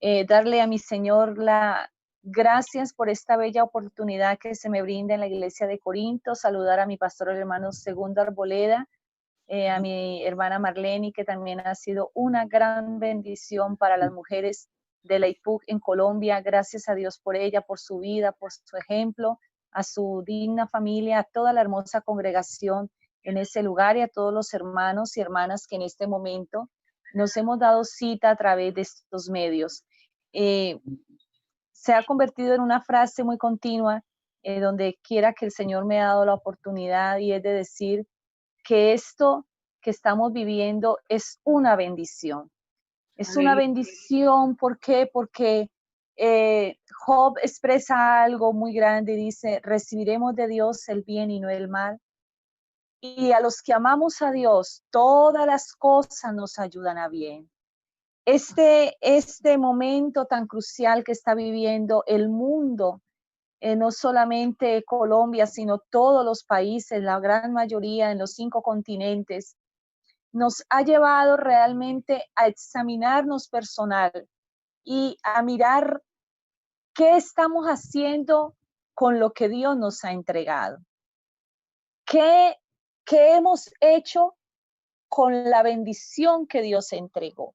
darle a mi Señor la gracias por esta bella oportunidad que se me brinda en la iglesia de Corinto, saludar a mi pastor el hermano Segundo Arboleda, a mi hermana Marlene, que también ha sido una gran bendición para las mujeres de la IPUC en Colombia. Gracias a Dios por ella, por su vida, por su ejemplo, a su digna familia, a toda la hermosa congregación en ese lugar y a todos los hermanos y hermanas que en este momento nos hemos dado cita a través de estos medios. Se ha convertido en una frase muy continua donde quiera que el Señor me ha dado la oportunidad, y es de decir que esto que estamos viviendo es una bendición. Es una bendición, ¿por qué? Porque Job expresa algo muy grande y dice, recibiremos de Dios el bien y no el mal. Y a los que amamos a Dios, todas las cosas nos ayudan a bien. Este momento tan crucial que está viviendo el mundo, no solamente Colombia, sino todos los países, la gran mayoría en los 5 continentes, nos ha llevado realmente a examinarnos personal y a mirar qué estamos haciendo con lo que Dios nos ha entregado. ¿Qué hemos hecho con la bendición que Dios entregó?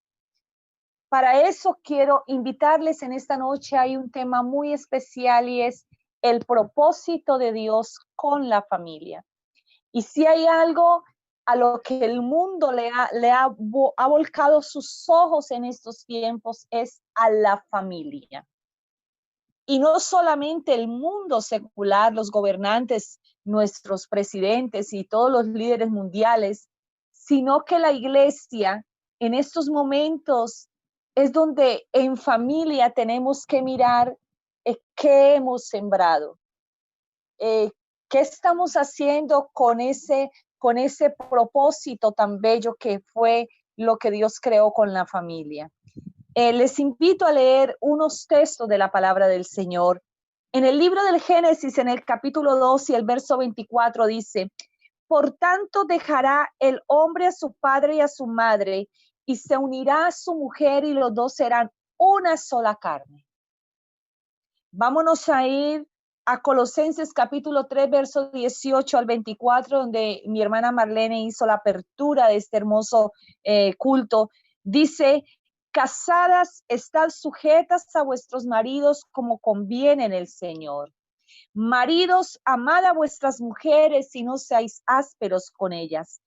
Para eso quiero invitarles en esta noche. Hay un tema muy especial y es el propósito de Dios con la familia. Y si hay algo a lo que el mundo ha volcado sus ojos en estos tiempos, es a la familia. Y no solamente el mundo secular, los gobernantes, nuestros presidentes y todos los líderes mundiales, sino que la iglesia en estos momentos es donde en familia tenemos que mirar qué hemos sembrado, qué estamos haciendo con ese propósito tan bello que fue lo que Dios creó con la familia. Les invito a leer unos textos de la palabra del Señor. En el libro del Génesis, en el capítulo 2 y el verso 24 dice, por tanto dejará el hombre a su padre y a su madre, y se unirá a su mujer, y los dos serán una sola carne. Vámonos a ir a Colosenses capítulo 3, verso 18 al 24, donde mi hermana Marlene hizo la apertura de este hermoso culto. Dice, casadas, estad sujetas a vuestros maridos como conviene en el Señor. Maridos, amad a vuestras mujeres y no seáis ásperos con ellas.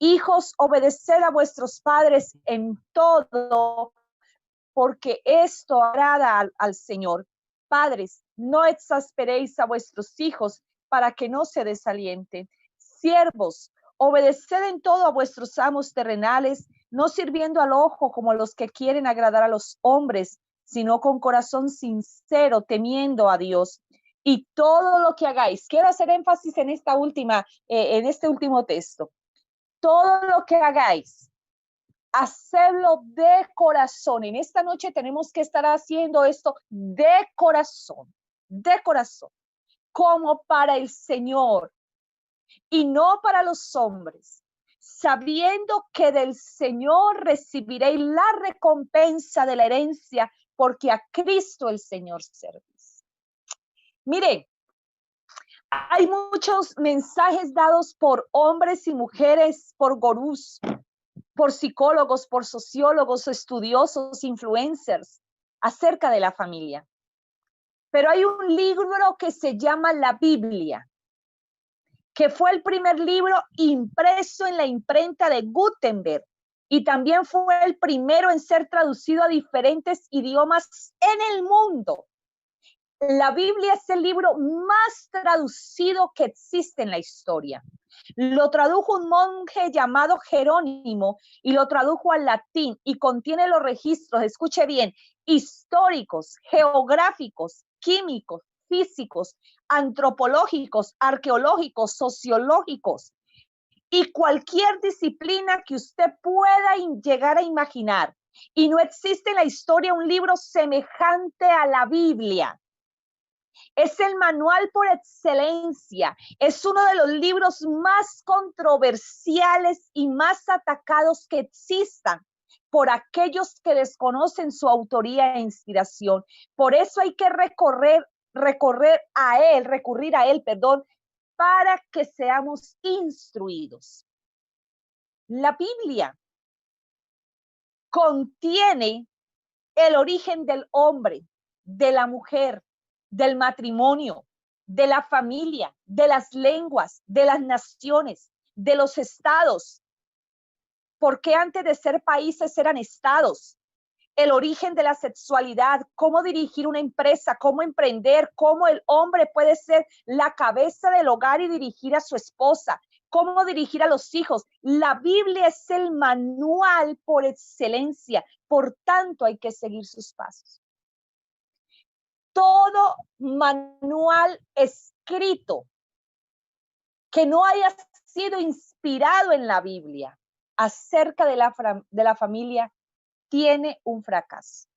Hijos, obedeced a vuestros padres en todo, porque esto agrada al Señor. Padres, no exasperéis a vuestros hijos para que no se desalienten. Siervos, obedeced en todo a vuestros amos terrenales, no sirviendo al ojo como los que quieren agradar a los hombres, sino con corazón sincero, temiendo a Dios. Y todo lo que hagáis, quiero hacer énfasis en en este último texto. Todo lo que hagáis, hacedlo de corazón. En esta noche tenemos que estar haciendo esto de corazón, como para el Señor y no para los hombres, sabiendo que del Señor recibiréis la recompensa de la herencia, porque a Cristo el Señor servís. Miren, hay muchos mensajes dados por hombres y mujeres, por gurús, por psicólogos, por sociólogos, estudiosos, influencers, acerca de la familia. Pero hay un libro que se llama la Biblia, que fue el primer libro impreso en la imprenta de Gutenberg y también fue el primero en ser traducido a diferentes idiomas en el mundo. La Biblia es el libro más traducido que existe en la historia. Lo tradujo un monje llamado Jerónimo y lo tradujo al latín y contiene los registros, escuche bien, históricos, geográficos, químicos, físicos, antropológicos, arqueológicos, sociológicos y cualquier disciplina que usted pueda llegar a imaginar. Y no existe en la historia un libro semejante a la Biblia. Es el manual por excelencia. Es uno de los libros más controversiales y más atacados que existan. por aquellos que desconocen su autoría e inspiración. Por eso hay que recurrir a él, para que seamos instruidos. La Biblia contiene el origen del hombre, de la mujer, del matrimonio, de la familia, de las lenguas, de las naciones, de los estados. Porque antes de ser países eran estados. El origen de la sexualidad, cómo dirigir una empresa, cómo emprender, cómo el hombre puede ser la cabeza del hogar y dirigir a su esposa, cómo dirigir a los hijos. La Biblia es el manual por excelencia, por tanto hay que seguir sus pasos. Todo manual escrito que no haya sido inspirado en la Biblia acerca de la familia tiene un fracaso.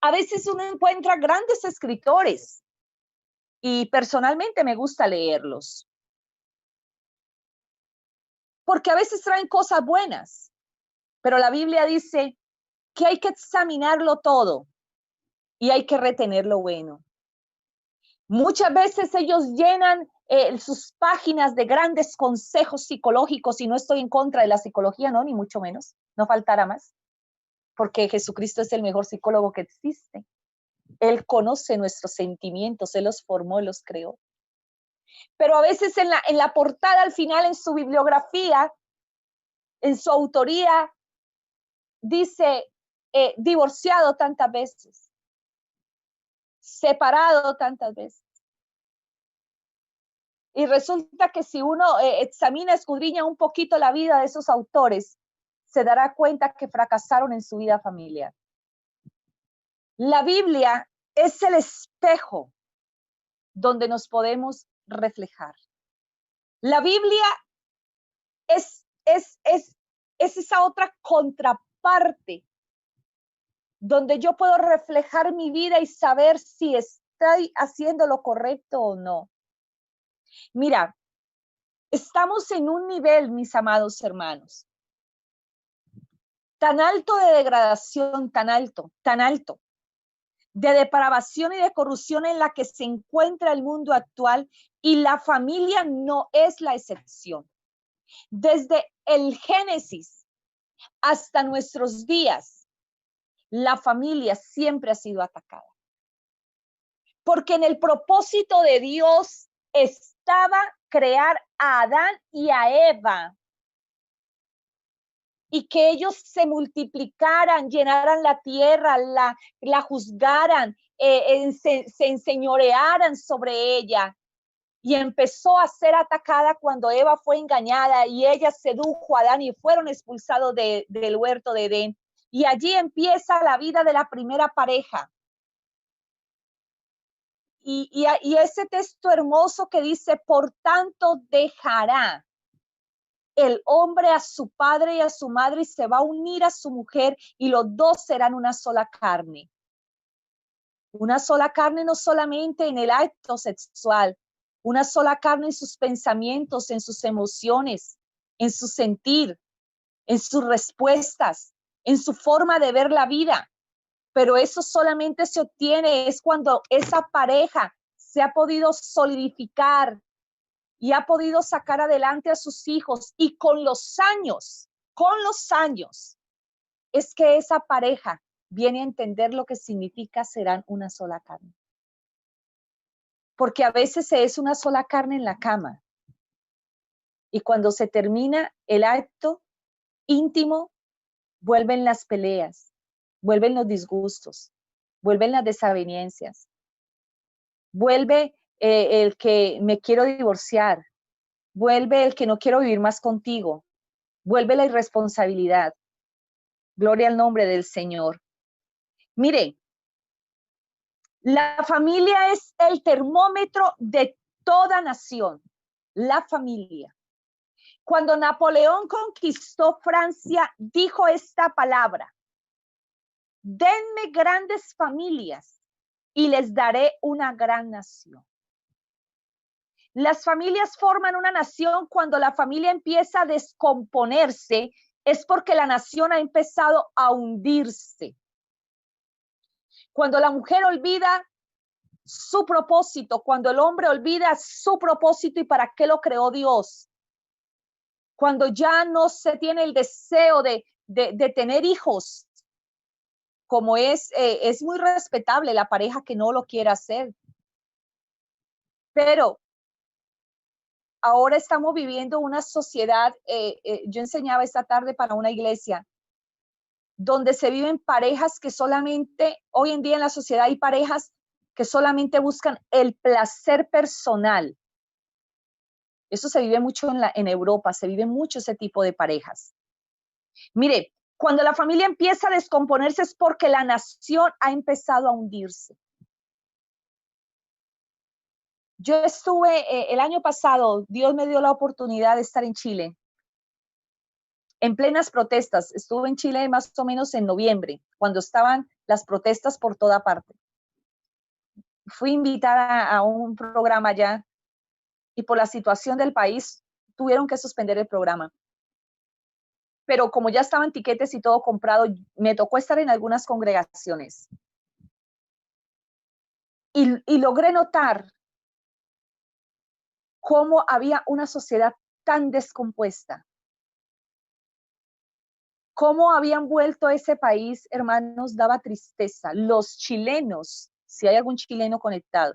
A veces uno encuentra grandes escritores y personalmente me gusta leerlos, porque a veces traen cosas buenas, pero la Biblia dice que hay que examinarlo todo y hay que retener lo bueno. Muchas veces ellos llenan sus páginas de grandes consejos psicológicos, y no estoy en contra de la psicología, no, ni mucho menos, no faltará más, porque Jesucristo es el mejor psicólogo que existe. Él conoce nuestros sentimientos, Él los formó, los creó. Pero a veces en la portada, al final, en su bibliografía, en su autoría, dice divorciado tantas veces, separado tantas veces. Y resulta que si uno examina, escudriña un poquito la vida de esos autores, se dará cuenta que fracasaron en su vida familiar. La Biblia es el espejo donde nos podemos reflejar. La Biblia es esa otra contraparte donde yo puedo reflejar mi vida y saber si estoy haciendo lo correcto o no. Mira, estamos en un nivel, mis amados hermanos, tan alto de degradación, tan alto, de depravación y de corrupción en la que se encuentra el mundo actual, y la familia no es la excepción. Desde el Génesis hasta nuestros días, la familia siempre ha sido atacada. Porque en el propósito de Dios estaba crear a Adán y a Eva, y que ellos se multiplicaran, llenaran la tierra, la juzgaran, se enseñorearan sobre ella. Y empezó a ser atacada cuando Eva fue engañada y ella sedujo a Adán y fueron expulsados del huerto de Edén. Y allí empieza la vida de la primera pareja. Y ese texto hermoso que dice, por tanto dejará el hombre a su padre y a su madre y se va a unir a su mujer y los dos serán una sola carne. Una sola carne no solamente en el acto sexual, una sola carne en sus pensamientos, en sus emociones, en su sentir, en sus respuestas, en su forma de ver la vida. Pero eso solamente se obtiene es cuando esa pareja se ha podido solidificar y ha podido sacar adelante a sus hijos, y con los años, es que esa pareja viene a entender lo que significa serán una sola carne. Porque a veces se es una sola carne en la cama, y cuando se termina el acto íntimo, vuelven las peleas, vuelven los disgustos, vuelven las desavenencias, vuelve el que me quiero divorciar, vuelve el que no quiero vivir más contigo, vuelve la irresponsabilidad. Gloria al nombre del Señor. Mire, la familia es el termómetro de toda nación, la familia. Cuando Napoleón conquistó Francia, dijo esta palabra: denme grandes familias y les daré una gran nación. Las familias forman una nación cuando la familia empieza a descomponerse es porque la nación ha empezado a hundirse. Cuando la mujer olvida su propósito, cuando el hombre olvida su propósito y para qué lo creó Dios, cuando ya no se tiene el deseo de tener hijos, como es muy respetable la pareja que no lo quiera hacer, pero ahora estamos viviendo una sociedad, yo enseñaba esta tarde para una iglesia, donde se viven parejas que solamente, hoy en día en la sociedad hay parejas que solamente buscan el placer personal. Eso se vive mucho en Europa, se vive mucho ese tipo de parejas. Mire, cuando la familia empieza a descomponerse es porque la nación ha empezado a hundirse. Yo estuve el año pasado, Dios me dio la oportunidad de estar en Chile, en plenas protestas. Estuve en Chile más o menos en noviembre, cuando estaban las protestas por toda parte. Fui invitada a un programa allá y por la situación del país tuvieron que suspender el programa. Pero como ya estaban tiquetes y todo comprado, me tocó estar en algunas congregaciones. Y logré notar cómo había una sociedad tan descompuesta. Cómo habían vuelto a ese país, hermanos, daba tristeza. Los chilenos, si hay algún chileno conectado,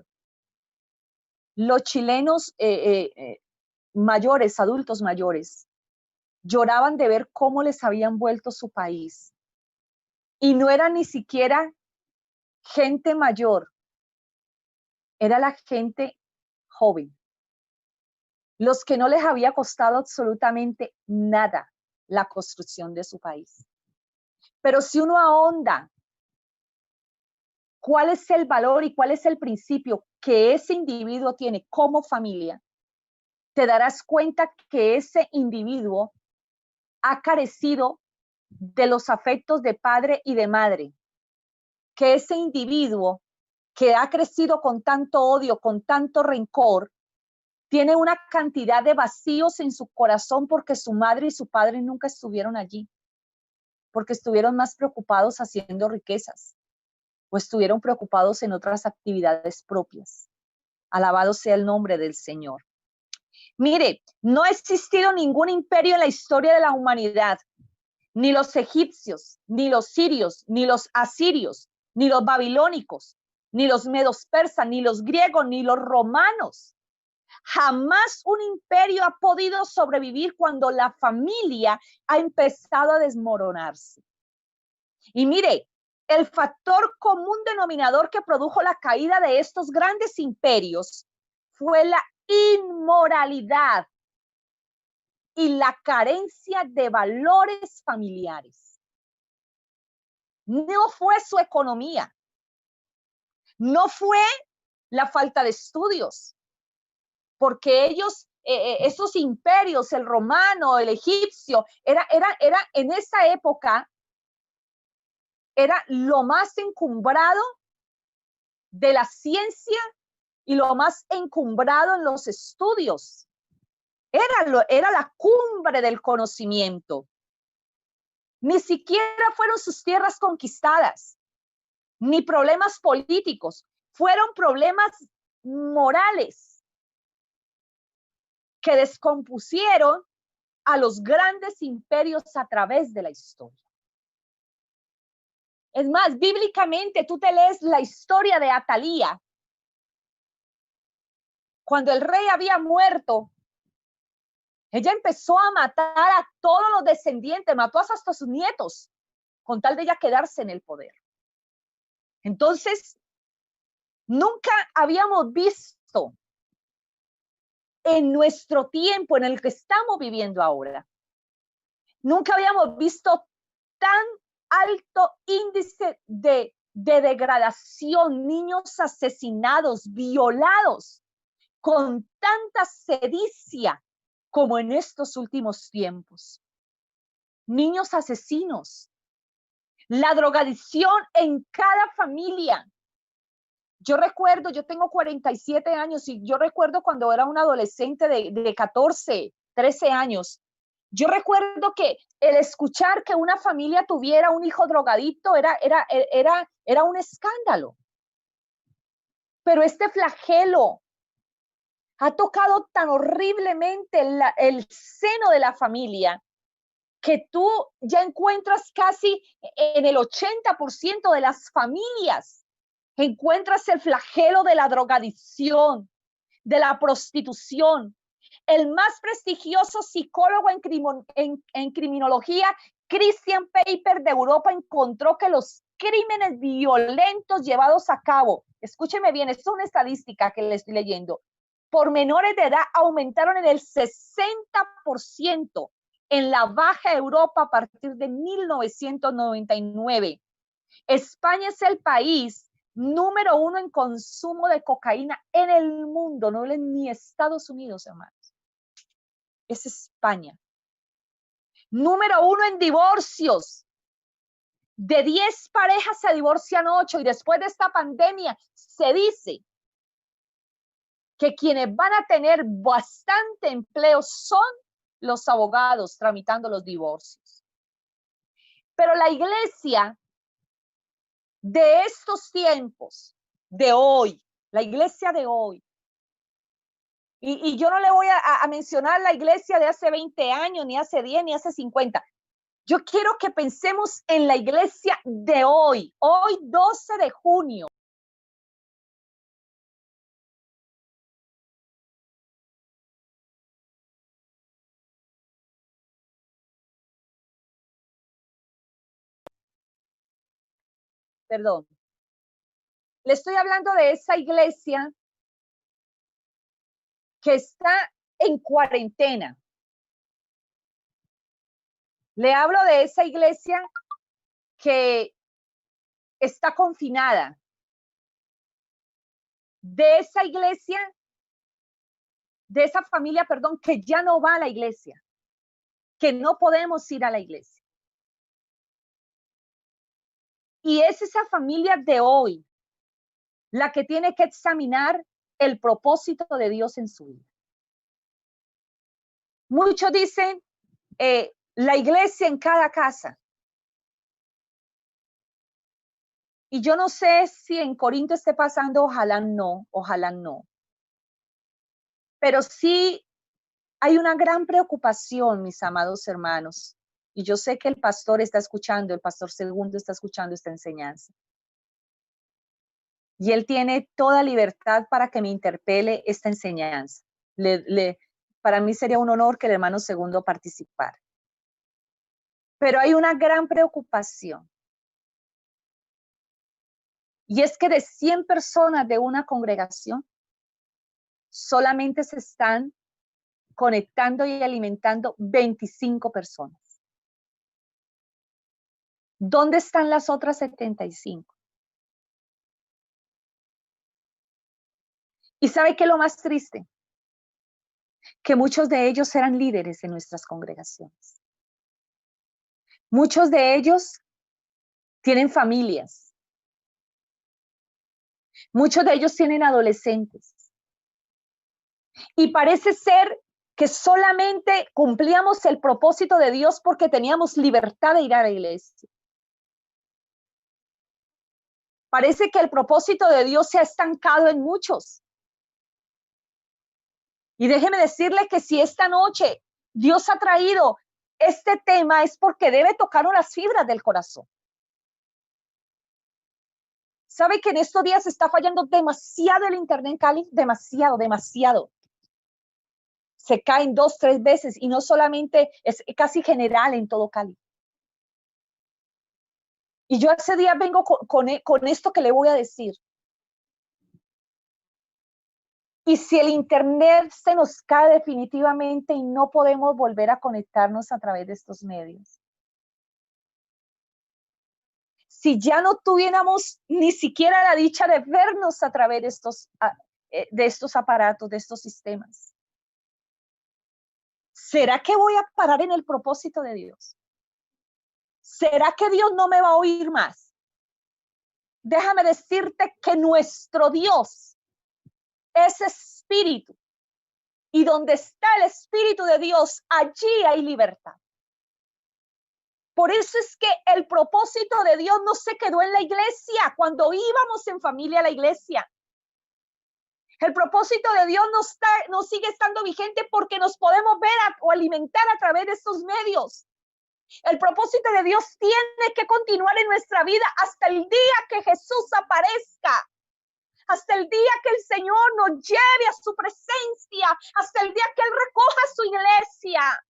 los chilenos mayores, adultos mayores, lloraban de ver cómo les habían vuelto su país. Y no era ni siquiera gente mayor, era la gente joven, los que no les había costado absolutamente nada la construcción de su país. Pero si uno ahonda, ¿cuál es el valor y cuál es el principio que ese individuo tiene como familia? Te darás cuenta que ese individuo ha carecido de los afectos de padre y de madre, que ese individuo que ha crecido con tanto odio, con tanto rencor, tiene una cantidad de vacíos en su corazón porque su madre y su padre nunca estuvieron allí, porque estuvieron más preocupados haciendo riquezas o estuvieron preocupados en otras actividades propias. Alabado sea el nombre del Señor. Mire, no ha existido ningún imperio en la historia de la humanidad, ni los egipcios, ni los sirios, ni los asirios, ni los babilónicos, ni los medos persas, ni los griegos, ni los romanos. Jamás un imperio ha podido sobrevivir cuando la familia ha empezado a desmoronarse. Y mire, el factor común denominador que produjo la caída de estos grandes imperios fue la inmoralidad y la carencia de valores familiares. No fue su economía, no fue la falta de estudios, porque ellos, esos imperios, el romano, el egipcio, era en esa época, era lo más encumbrado de la ciencia y lo más encumbrado en los estudios. Era la cumbre del conocimiento. Ni siquiera fueron sus tierras conquistadas, ni problemas políticos, fueron problemas morales que descompusieron a los grandes imperios a través de la historia. Es más, bíblicamente tú te lees la historia de Atalía. Cuando el rey había muerto, ella empezó a matar a todos los descendientes, mató hasta sus nietos, con tal de ella quedarse en el poder. Entonces, nunca habíamos visto en nuestro tiempo, en el que estamos viviendo ahora, nunca habíamos visto tan alto índice de degradación, niños asesinados, violados, con tanta sedicia como en estos últimos tiempos. Niños asesinos, la drogadicción en cada familia. Yo recuerdo, yo tengo 47 años y yo recuerdo cuando era un adolescente de 14, 13 años, Yo recuerdo que el escuchar que una familia tuviera un hijo drogadicto era un escándalo. Pero este flagelo ha tocado tan horriblemente el seno de la familia que tú ya encuentras casi en el 80% de las familias, encuentras el flagelo de la drogadicción, de la prostitución. El más prestigioso psicólogo en criminología, Christian Paper de Europa, encontró que los crímenes violentos llevados a cabo, escúcheme bien, esto es una estadística que le estoy leyendo, por menores de edad aumentaron en el 60% en la Baja Europa a partir de 1999. España es el país número 1 en consumo de cocaína en el mundo, no es ni Estados Unidos, hermanos. Es España. Número 1 en divorcios. De 10 parejas se divorcian 8 y después de esta pandemia se dice que quienes van a tener bastante empleo son los abogados tramitando los divorcios. Pero la iglesia de estos tiempos, de hoy, la iglesia de hoy, y yo no le voy a mencionar la iglesia de hace 20 años, ni hace 10, ni hace 50. Yo quiero que pensemos en la iglesia de hoy 12 de junio. Perdón. Le estoy hablando de esa iglesia que está en cuarentena. Le hablo de esa iglesia que está confinada. De esa iglesia, de esa familia, perdón, que ya no va a la iglesia, que no podemos ir a la iglesia. Y es esa familia de hoy la que tiene que examinar el propósito de Dios en su vida. Muchos dicen, la iglesia en cada casa. Y yo no sé si en Corinto esté pasando, ojalá no. Pero sí hay una gran preocupación, mis amados hermanos. Y yo sé que el pastor está escuchando, el pastor Segundo está escuchando esta enseñanza. Y él tiene toda libertad para que me interpele esta enseñanza. Para mí sería un honor que el hermano Segundo participara. Pero hay una gran preocupación. Y es que de 100 personas de una congregación, solamente se están conectando y alimentando 25 personas. ¿Dónde están las otras 75? ¿Y sabe qué es lo más triste? Que muchos de ellos eran líderes en nuestras congregaciones. Muchos de ellos tienen familias. Muchos de ellos tienen adolescentes. Y parece ser que solamente cumplíamos el propósito de Dios porque teníamos libertad de ir a la iglesia. Parece que el propósito de Dios se ha estancado en muchos. Y déjeme decirle que si esta noche Dios ha traído este tema es porque debe tocar unas fibras del corazón. ¿Sabe que en estos días está fallando demasiado el internet en Cali? Demasiado. Se caen 2, 3 veces y no solamente, es casi general en todo Cali. Y yo ese día vengo con esto que le voy a decir. Y si el internet se nos cae definitivamente y no podemos volver a conectarnos a través de estos medios. Si ya no tuviéramos ni siquiera la dicha de vernos a través de estos aparatos, de estos sistemas. ¿Será que voy a parar en el propósito de Dios? ¿Será que Dios no me va a oír más? Déjame decirte que nuestro Dios es espíritu Y donde está el Espíritu de Dios, allí hay libertad. Por eso es que el propósito de Dios no se quedó en la iglesia, cuando íbamos en familia a la iglesia. El propósito de Dios no sigue estando vigente porque nos podemos ver o alimentar a través de estos medios. El propósito de Dios tiene que continuar en nuestra vida hasta el día que Jesús aparezca. Hasta el día que el Señor nos lleve a su presencia, hasta el día que Él recoja su iglesia.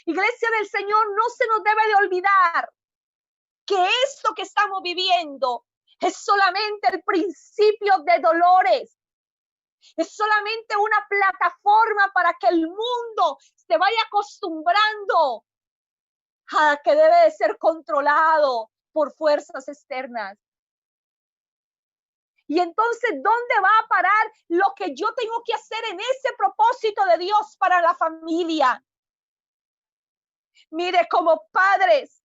Iglesia del Señor, no se nos debe de olvidar que esto que estamos viviendo es solamente el principio de dolores. Es solamente una plataforma para que el mundo se vaya acostumbrando a que debe de ser controlado por fuerzas externas. Y entonces, ¿dónde va a parar lo que yo tengo que hacer en ese propósito de Dios para la familia? Mire, como padres,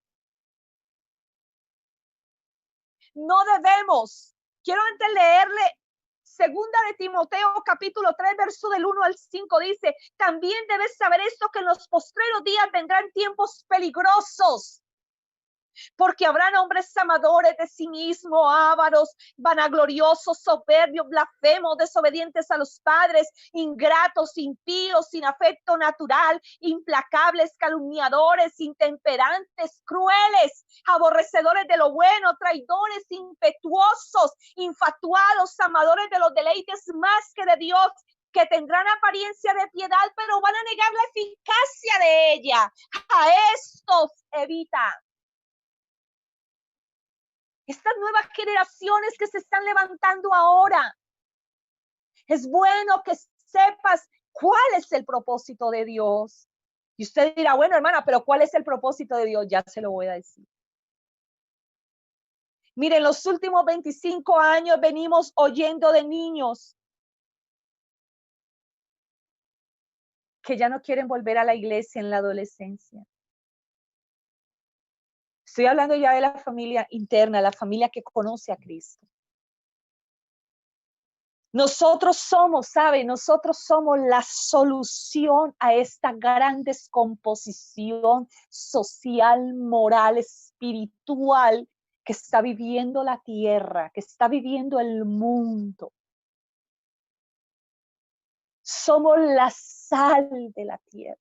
no debemos, quiero antes leerle segunda de Timoteo capítulo 3, verso del 1 al 5, dice, también debes saber esto, que en los postreros días vendrán tiempos peligrosos, porque habrán hombres amadores de sí mismos, ávaros, vanagloriosos, soberbios, blasfemos, desobedientes a los padres, ingratos, impíos, sin afecto natural, implacables, calumniadores, intemperantes, crueles, aborrecedores de lo bueno, traidores, impetuosos, infatuados, amadores de los deleites más que de Dios, que tendrán apariencia de piedad, pero van a negar la eficacia de ella. A estos evita. Estas nuevas generaciones que se están levantando ahora, es bueno que sepas cuál es el propósito de Dios. Y usted dirá, bueno, hermana, pero ¿cuál es el propósito de Dios? Ya se lo voy a decir. Miren, los últimos 25 años venimos oyendo de niños que ya no quieren volver a la iglesia en la adolescencia. Estoy hablando ya de la familia interna, la familia que conoce a Cristo. Nosotros somos, ¿sabe? Nosotros somos la solución a esta gran descomposición social, moral, espiritual que está viviendo la tierra, que está viviendo el mundo. Somos la sal de la tierra.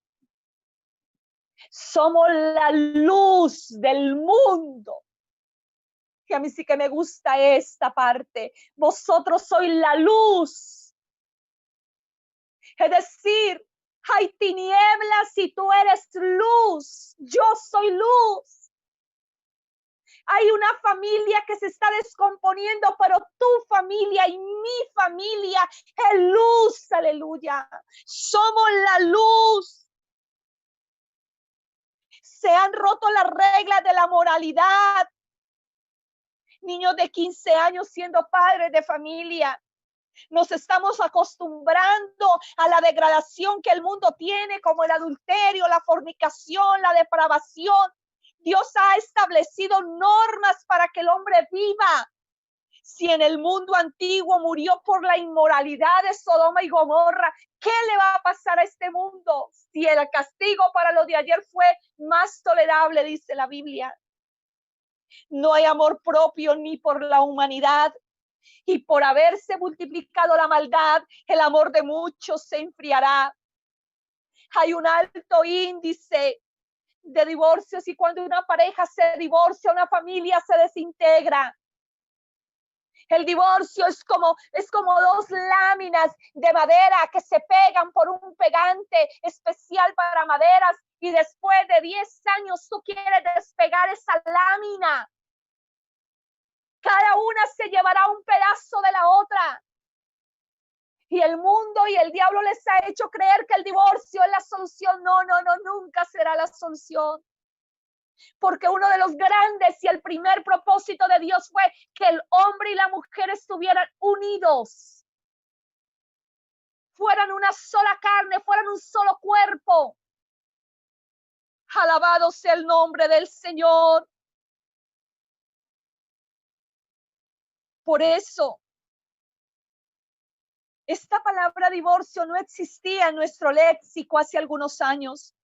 Somos la luz del mundo. Que a mí sí que me gusta esta parte. Vosotros sois la luz. Es decir, hay tinieblas y tú eres luz. Yo soy luz. Hay una familia que se está descomponiendo, pero tu familia y mi familia es luz. Aleluya. Somos la luz. Se han roto las reglas de la moralidad. Niños de 15 años siendo padres de familia. Nos estamos acostumbrando a la degradación que el mundo tiene, como el adulterio, la fornicación, la depravación. Dios ha establecido normas para que el hombre viva. Si en el mundo antiguo murió por la inmoralidad de Sodoma y Gomorra, ¿qué le va a pasar a este mundo? Si el castigo para lo de ayer fue más tolerable, dice la Biblia. No hay amor propio ni por la humanidad. Y por haberse multiplicado la maldad, el amor de muchos se enfriará. Hay un alto índice de divorcios y cuando una pareja se divorcia, una familia se desintegra. El divorcio es como dos láminas de madera que se pegan por un pegante especial para maderas y después de 10 años tú quieres despegar esa lámina. Cada una se llevará un pedazo de la otra. Y el mundo y el diablo les ha hecho creer que el divorcio es la solución. No, nunca será la solución. Porque uno de los grandes y el primer propósito de Dios fue que el hombre y la mujer estuvieran unidos. Fueran una sola carne, fueran un solo cuerpo. Alabado sea el nombre del Señor. Por eso Esta palabra divorcio no existía en nuestro léxico hace algunos años.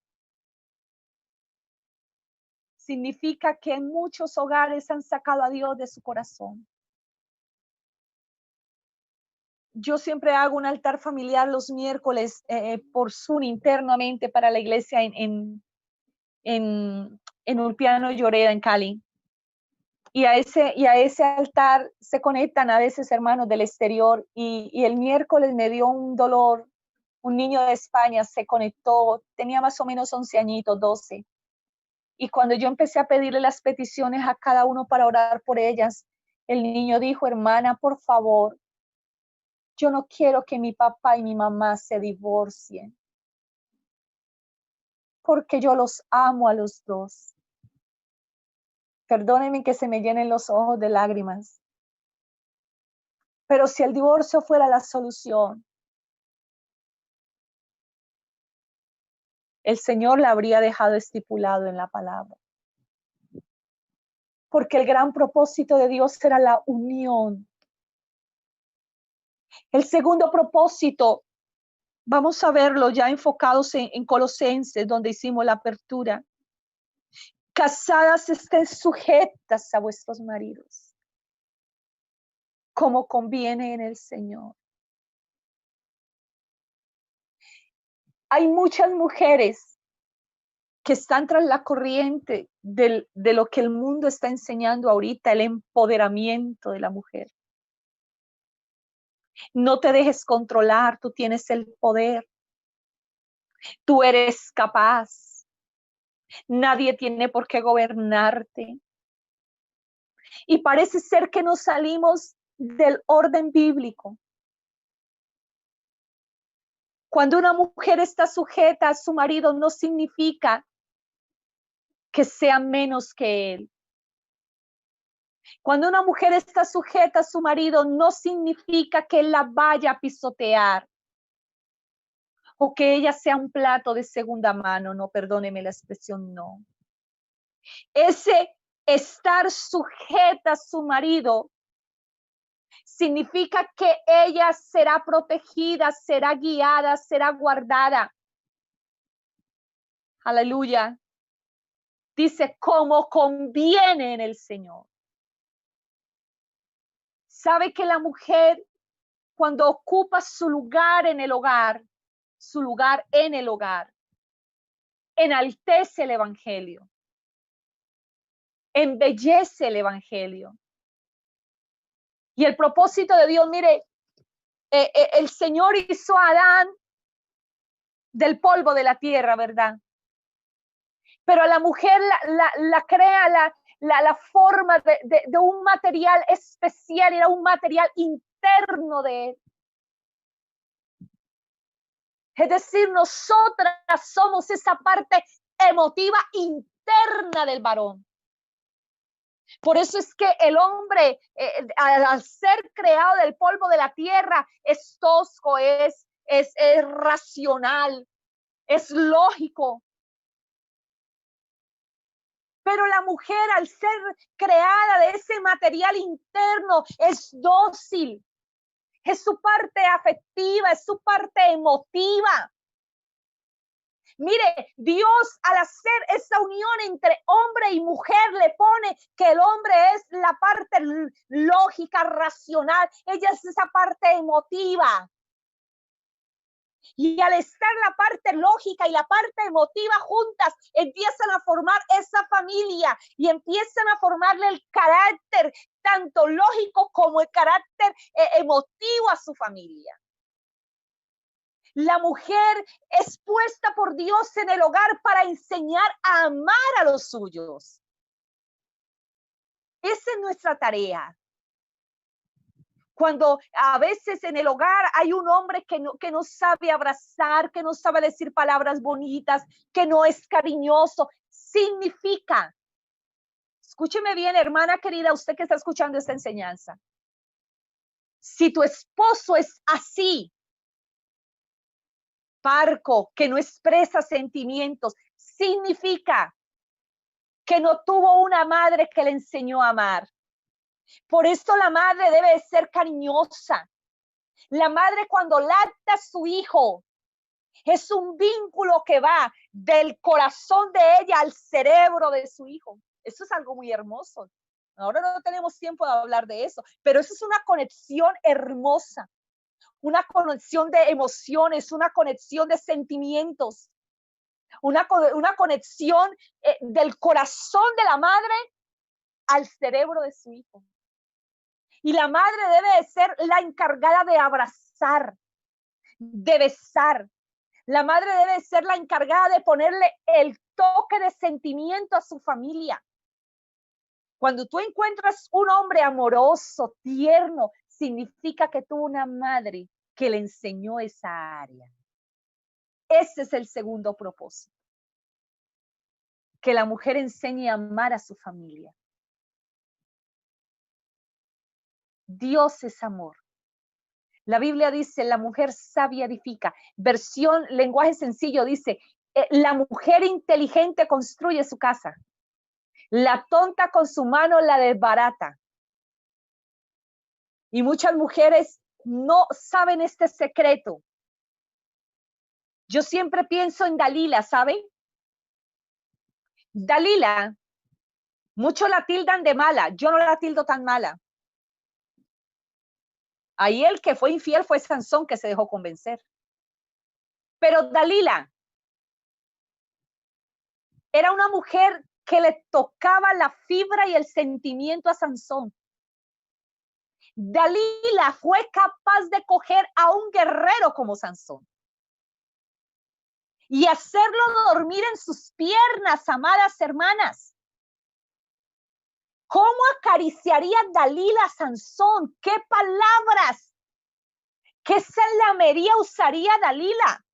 Significa que en muchos hogares han sacado a Dios de su corazón. Yo siempre hago un altar familiar los miércoles por Zoom internamente para la iglesia en Ulpiano Lloreda, en Cali. Y a ese altar se conectan a veces hermanos del exterior. Y el miércoles me dio un dolor. Un niño de España se conectó, tenía más o menos 11 añitos, 12. Y cuando yo empecé a pedirle las peticiones a cada uno para orar por ellas, el niño dijo, hermana, por favor, yo no quiero que mi papá y mi mamá se divorcien, porque yo los amo a los dos. Perdónenme que se me llenen los ojos de lágrimas. Pero si el divorcio fuera la solución, el Señor la habría dejado estipulado en la palabra. Porque el gran propósito de Dios era la unión. El segundo propósito, vamos a verlo ya enfocados en Colosenses, donde hicimos la apertura. Casadas estén sujetas a vuestros maridos, como conviene en el Señor. Hay muchas mujeres que están tras la corriente de lo que el mundo está enseñando ahorita, el empoderamiento de la mujer. No te dejes controlar, tú tienes el poder. Tú eres capaz. Nadie tiene por qué gobernarte. Y parece ser que nos salimos del orden bíblico. Cuando una mujer está sujeta a su marido, no significa que sea menos que él. Cuando una mujer está sujeta a su marido, no significa que él la vaya a pisotear o que ella sea un plato de segunda mano. No, perdóneme la expresión, no. Ese estar sujeta a su marido significa que ella será protegida, será guiada, será guardada. Aleluya. Dice, como conviene en el Señor. Sabe que la mujer, cuando ocupa su lugar en el hogar, enaltece el evangelio, embellece el evangelio. Y el propósito de Dios, mire, el Señor hizo a Adán del polvo de la tierra, ¿verdad? Pero a la mujer la crea la forma de un material especial, era un material interno de él. Es decir, nosotras somos esa parte emotiva interna del varón. Por eso es que el hombre, al ser creado del polvo de la tierra, es tosco, es racional, es lógico. Pero la mujer, al ser creada de ese material interno, es dócil. Es su parte afectiva, es su parte emotiva. Mire, Dios al hacer esa unión entre hombre y mujer le pone que el hombre es la parte lógica, racional, ella es esa parte emotiva. Y al estar la parte lógica y la parte emotiva juntas, empiezan a formar esa familia y empiezan a formarle el carácter, tanto lógico como el carácter emotivo a su familia. La mujer es puesta por Dios en el hogar para enseñar a amar a los suyos. Esa es nuestra tarea. Cuando a veces en el hogar hay un hombre que no sabe abrazar, que no sabe decir palabras bonitas, que no es cariñoso, significa, escúcheme bien, hermana querida, usted que está escuchando esta enseñanza, si tu esposo es así, parco, que no expresa sentimientos, significa que no tuvo una madre que le enseñó a amar. Por esto la madre debe ser cariñosa. La madre cuando lacta a su hijo, es un vínculo que va del corazón de ella al cerebro de su hijo. Eso es algo muy hermoso. Ahora no tenemos tiempo de hablar de eso, pero eso es una conexión hermosa, una conexión de emociones, una conexión de sentimientos, una conexión del corazón de la madre al cerebro de su hijo. Y la madre debe de ser la encargada de abrazar, de besar. La madre debe ser la encargada de ponerle el toque de sentimiento a su familia. Cuando tú encuentras un hombre amoroso, tierno, significa que tuvo una madre que le enseñó esa área. Ese es el segundo propósito. Que la mujer enseñe a amar a su familia. Dios es amor. La Biblia dice, la mujer sabia edifica. Versión, lenguaje sencillo, dice, la mujer inteligente construye su casa. La tonta con su mano la desbarata. Y muchas mujeres no saben este secreto. Yo siempre pienso en Dalila, ¿saben? Dalila, muchos la tildan de mala. Yo no la tildo tan mala. Ahí el que fue infiel fue Sansón, que se dejó convencer. Pero Dalila era una mujer que le tocaba la fibra y el sentimiento a Sansón. Dalila fue capaz de coger a un guerrero como Sansón y hacerlo dormir en sus piernas, amadas hermanas. ¿Cómo acariciaría Dalila a Sansón? ¿Qué palabras? ¿Qué salamería usaría Dalila?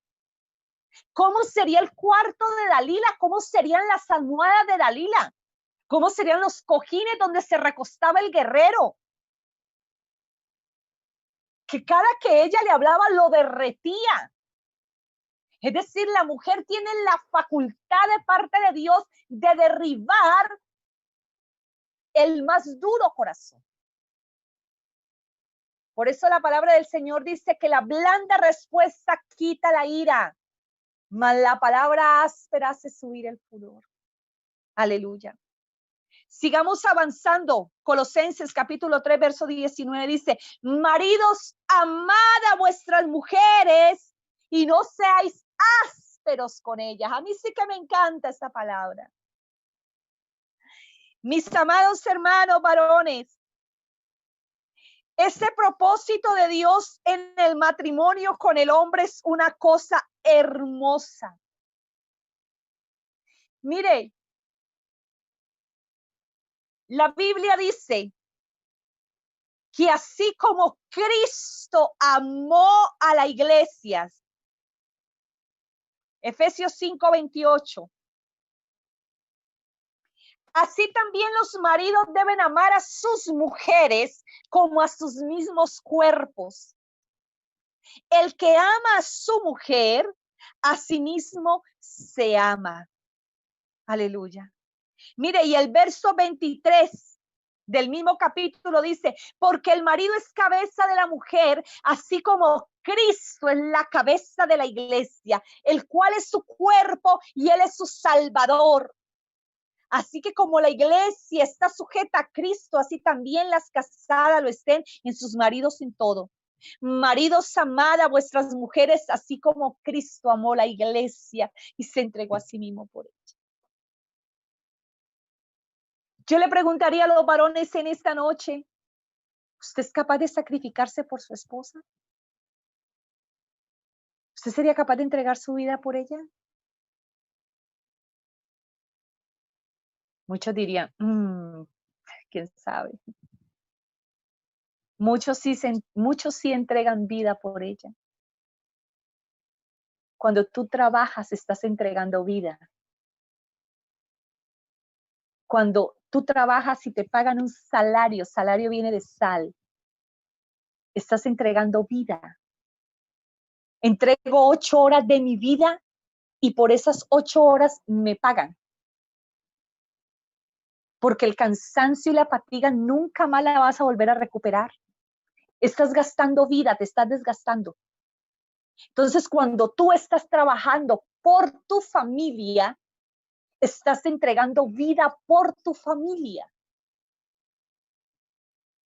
¿Cómo sería el cuarto de Dalila? ¿Cómo serían las almohadas de Dalila? ¿Cómo serían los cojines donde se recostaba el guerrero? Que cada que ella le hablaba lo derretía. Es decir, la mujer tiene la facultad de parte de Dios de derribar el más duro corazón. Por eso la palabra del Señor dice que la blanda respuesta quita la ira, mas la palabra áspera hace subir el furor. Aleluya. Sigamos avanzando. Colosenses capítulo 3, verso 19 dice, maridos, amad a vuestras mujeres y no seáis ásperos con ellas. A mí sí que me encanta esta palabra. Mis amados hermanos varones, ese propósito de Dios en el matrimonio con el hombre es una cosa hermosa. Mire, la Biblia dice que así como Cristo amó a la iglesia, Efesios 5:28, así también los maridos deben amar a sus mujeres como a sus mismos cuerpos. El que ama a su mujer, a sí mismo se ama. Aleluya. Mire, y el verso 23 del mismo capítulo dice, porque el marido es cabeza de la mujer, así como Cristo es la cabeza de la iglesia, el cual es su cuerpo y él es su salvador. Así que como la iglesia está sujeta a Cristo, así también las casadas lo estén en sus maridos en todo. Maridos, amad a vuestras mujeres, así como Cristo amó la iglesia y se entregó a sí mismo por ella. Yo le preguntaría a los varones en esta noche, ¿usted es capaz de sacrificarse por su esposa? ¿Usted sería capaz de entregar su vida por ella? Muchos dirían, quién sabe. Muchos sí entregan vida por ella. Cuando tú trabajas, estás entregando vida. Cuando tú trabajas y te pagan un salario, salario viene de sal, estás entregando vida. Entrego 8 horas de mi vida y por esas 8 horas me pagan. Porque el cansancio y la fatiga nunca más la vas a volver a recuperar. Estás gastando vida, te estás desgastando. Entonces, cuando tú estás trabajando por tu familia, estás entregando vida por tu familia.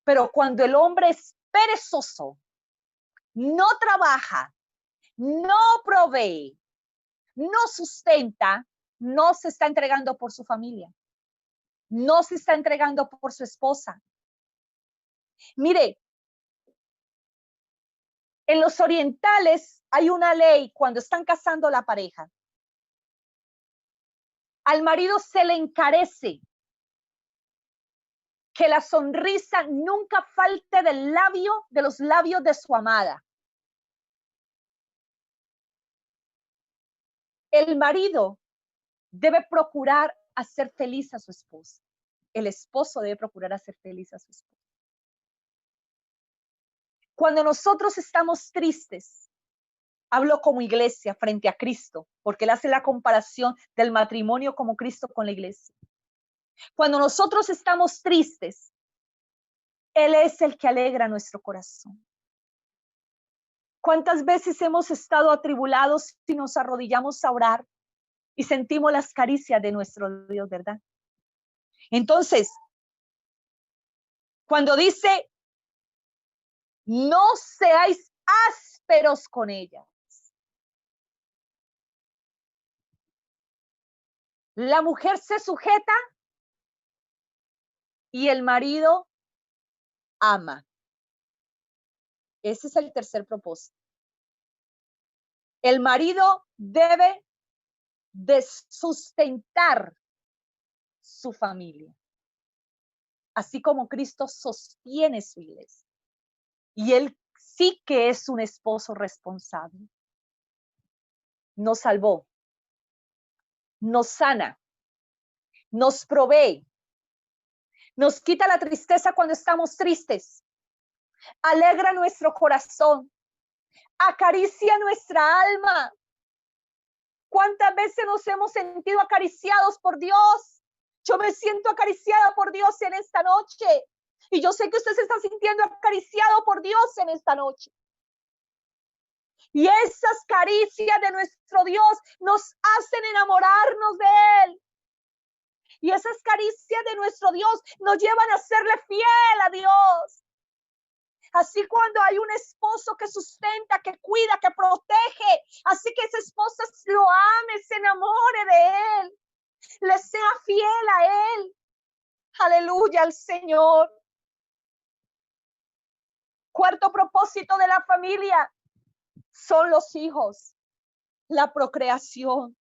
Pero cuando el hombre es perezoso, no trabaja, no provee, no sustenta, no se está entregando por su familia, no se está entregando por su esposa. Mire, en los orientales hay una ley cuando están casando la pareja. Al marido se le encarece que la sonrisa nunca falte de los labios de su amada. El marido debe procurar hacer feliz a su esposa. El esposo debe procurar hacer feliz a su esposa. Cuando nosotros estamos tristes, hablo como iglesia frente a Cristo, porque él hace la comparación del matrimonio como Cristo con la iglesia. Cuando nosotros estamos tristes, él es el que alegra nuestro corazón. ¿Cuántas veces hemos estado atribulados y nos arrodillamos a orar y sentimos las caricias de nuestro Dios, verdad? Entonces, cuando dice, no seáis ásperos con ella. La mujer se sujeta y el marido ama. Ese es el tercer propósito. El marido debe de sustentar su familia, así como Cristo sostiene su iglesia. Y él sí que es un esposo responsable. Nos salvó, nos sana, nos provee, nos quita la tristeza cuando estamos tristes, alegra nuestro corazón, acaricia nuestra alma. ¿Cuántas veces nos hemos sentido acariciados por Dios? Yo me siento acariciada por Dios en esta noche. Y yo sé que usted se está sintiendo acariciado por Dios en esta noche. Y esas caricias de nuestro Dios nos hacen enamorarnos de Él. Y esas caricias de nuestro Dios nos llevan a serle fiel a Dios. Así cuando hay un esposo que sustenta, que cuida, que protege, así que esa esposa lo ame, se enamore de Él, le sea fiel a Él. Aleluya al Señor. Cuarto propósito de la familia son los hijos, la procreación.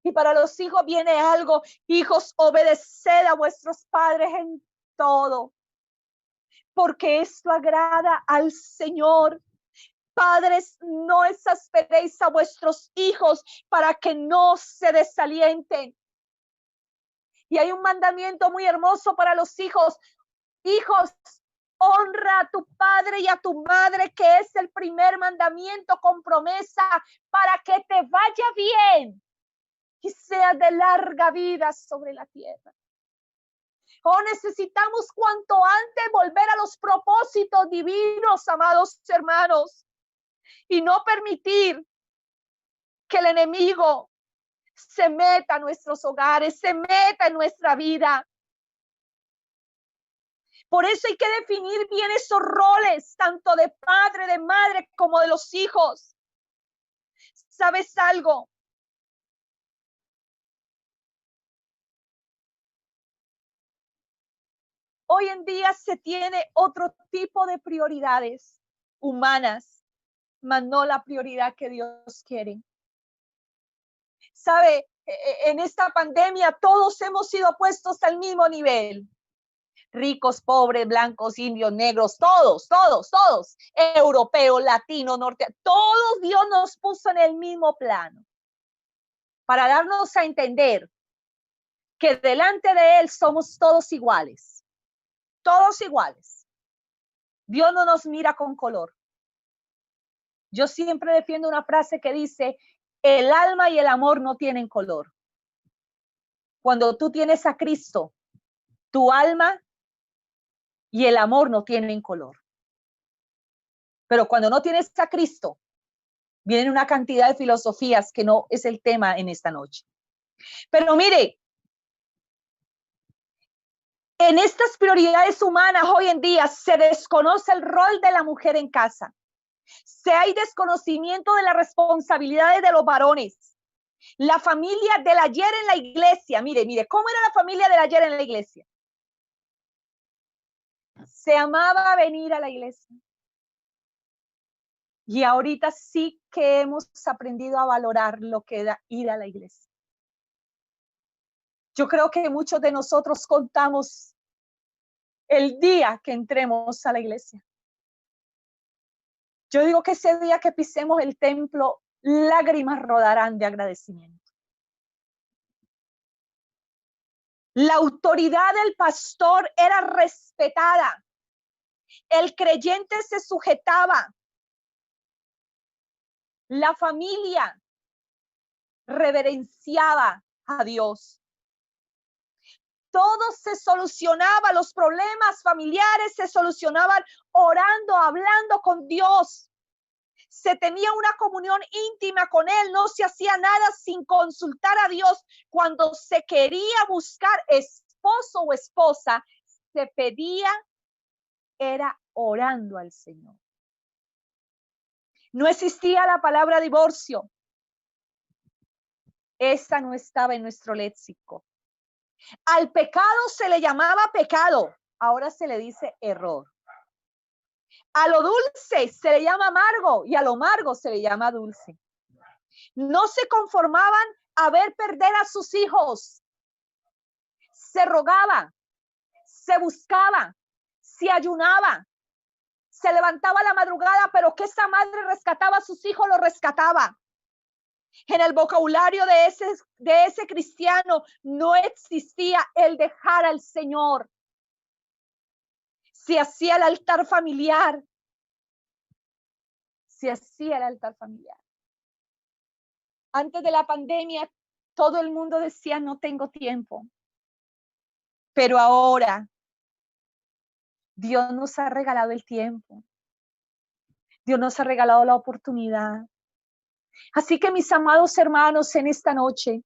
Y para los hijos viene algo, hijos, obedeced a vuestros padres en todo, porque esto agrada al Señor. Padres, no exasperéis a vuestros hijos para que no se desalienten. Y hay un mandamiento muy hermoso para los hijos. Hijos, honra a tu padre y a tu madre, que es el primer mandamiento con promesa para que te vaya bien y sea de larga vida sobre la tierra. Oh, necesitamos cuanto antes volver a los propósitos divinos, amados hermanos, y no permitir que el enemigo se meta a nuestros hogares, se meta en nuestra vida. Por eso hay que definir bien esos roles, tanto de padre, de madre, como de los hijos. ¿Sabes algo? Hoy en día se tiene otro tipo de prioridades humanas, mas no la prioridad que Dios quiere. ¿Sabe? En esta pandemia todos hemos sido puestos al mismo nivel. Ricos, pobres, blancos, indios, negros, todos, europeos, latinos, norte, todos Dios nos puso en el mismo plano para darnos a entender que delante de Él somos todos iguales, todos iguales. Dios no nos mira con color. Yo siempre defiendo una frase que dice, el alma y el amor no tienen color. Cuando tú tienes a Cristo, tu alma y el amor no tienen color. Pero cuando no tienes a Cristo, vienen una cantidad de filosofías que no es el tema en esta noche. Pero mire, en estas prioridades humanas hoy en día se desconoce el rol de la mujer en casa. Se hay desconocimiento de las responsabilidades de los varones. La familia del ayer en la iglesia, mire, ¿cómo era la familia del ayer en la iglesia? Se amaba venir a la iglesia. Y ahorita sí que hemos aprendido a valorar lo que era ir a la iglesia. Yo creo que muchos de nosotros contamos el día que entremos a la iglesia. Yo digo que ese día que pisemos el templo, lágrimas rodarán de agradecimiento. La autoridad del pastor era respetada. El creyente se sujetaba. La familia reverenciaba a Dios. Todo se solucionaba, los problemas familiares se solucionaban orando, hablando con Dios. Se tenía una comunión íntima con Él, no se hacía nada sin consultar a Dios. Cuando se quería buscar esposo o esposa, se pedía, era orando al Señor. No existía la palabra divorcio. Esa no estaba en nuestro léxico. Al pecado se le llamaba pecado, ahora se le dice error. A lo dulce se le llama amargo y a lo amargo se le llama dulce. No se conformaban a ver perder a sus hijos. Se rogaba, se buscaba, se ayunaba, se levantaba a la madrugada, pero que esa madre rescataba a sus hijos, lo rescataba. En el vocabulario de ese cristiano no existía el dejar al Señor. Se hacía el altar familiar. Se hacía el altar familiar. Antes de la pandemia, todo el mundo decía, no tengo tiempo. Pero ahora, Dios nos ha regalado el tiempo. Dios nos ha regalado la oportunidad. Así que mis amados hermanos, en esta noche,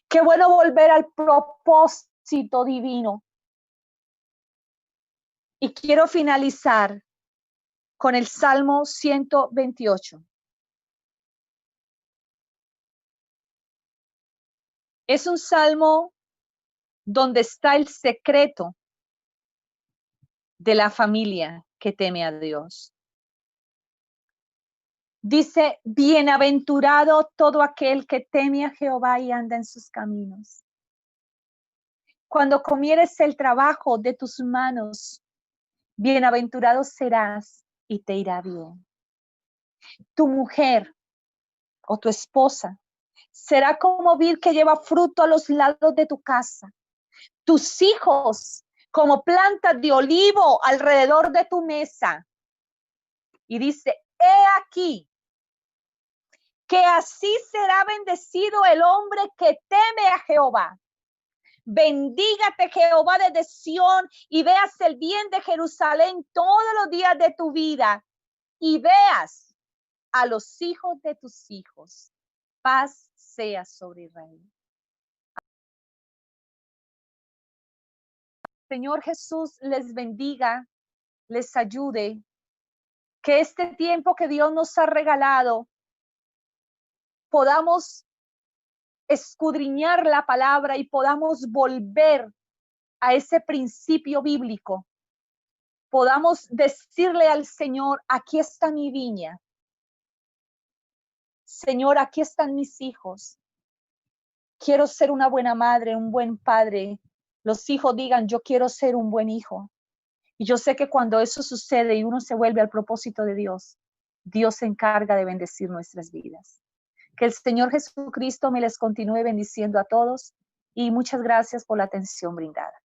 qué bueno volver al propósito divino. Y quiero finalizar con el Salmo 128. Es un salmo donde está el secreto de la familia que teme a Dios. Dice, bienaventurado todo aquel que teme a Jehová y anda en sus caminos. Cuando comieres el trabajo de tus manos, bienaventurado serás y te irá bien. Tu mujer o tu esposa será como vid que lleva fruto a los lados de tu casa. Tus hijos como plantas de olivo alrededor de tu mesa. Y dice, he aquí, que así será bendecido el hombre que teme a Jehová. Bendígate Jehová desde Sión y veas el bien de Jerusalén todos los días de tu vida y veas a los hijos de tus hijos. Paz sea sobre Israel. Señor Jesús les bendiga, les ayude, que este tiempo que Dios nos ha regalado podamos escudriñar la palabra y podamos volver a ese principio bíblico. Podamos decirle al Señor, aquí está mi viña. Señor, aquí están mis hijos. Quiero ser una buena madre, un buen padre. Los hijos digan, yo quiero ser un buen hijo. Y yo sé que cuando eso sucede y uno se vuelve al propósito de Dios, Dios se encarga de bendecir nuestras vidas. Que el Señor Jesucristo me les continúe bendiciendo a todos y muchas gracias por la atención brindada.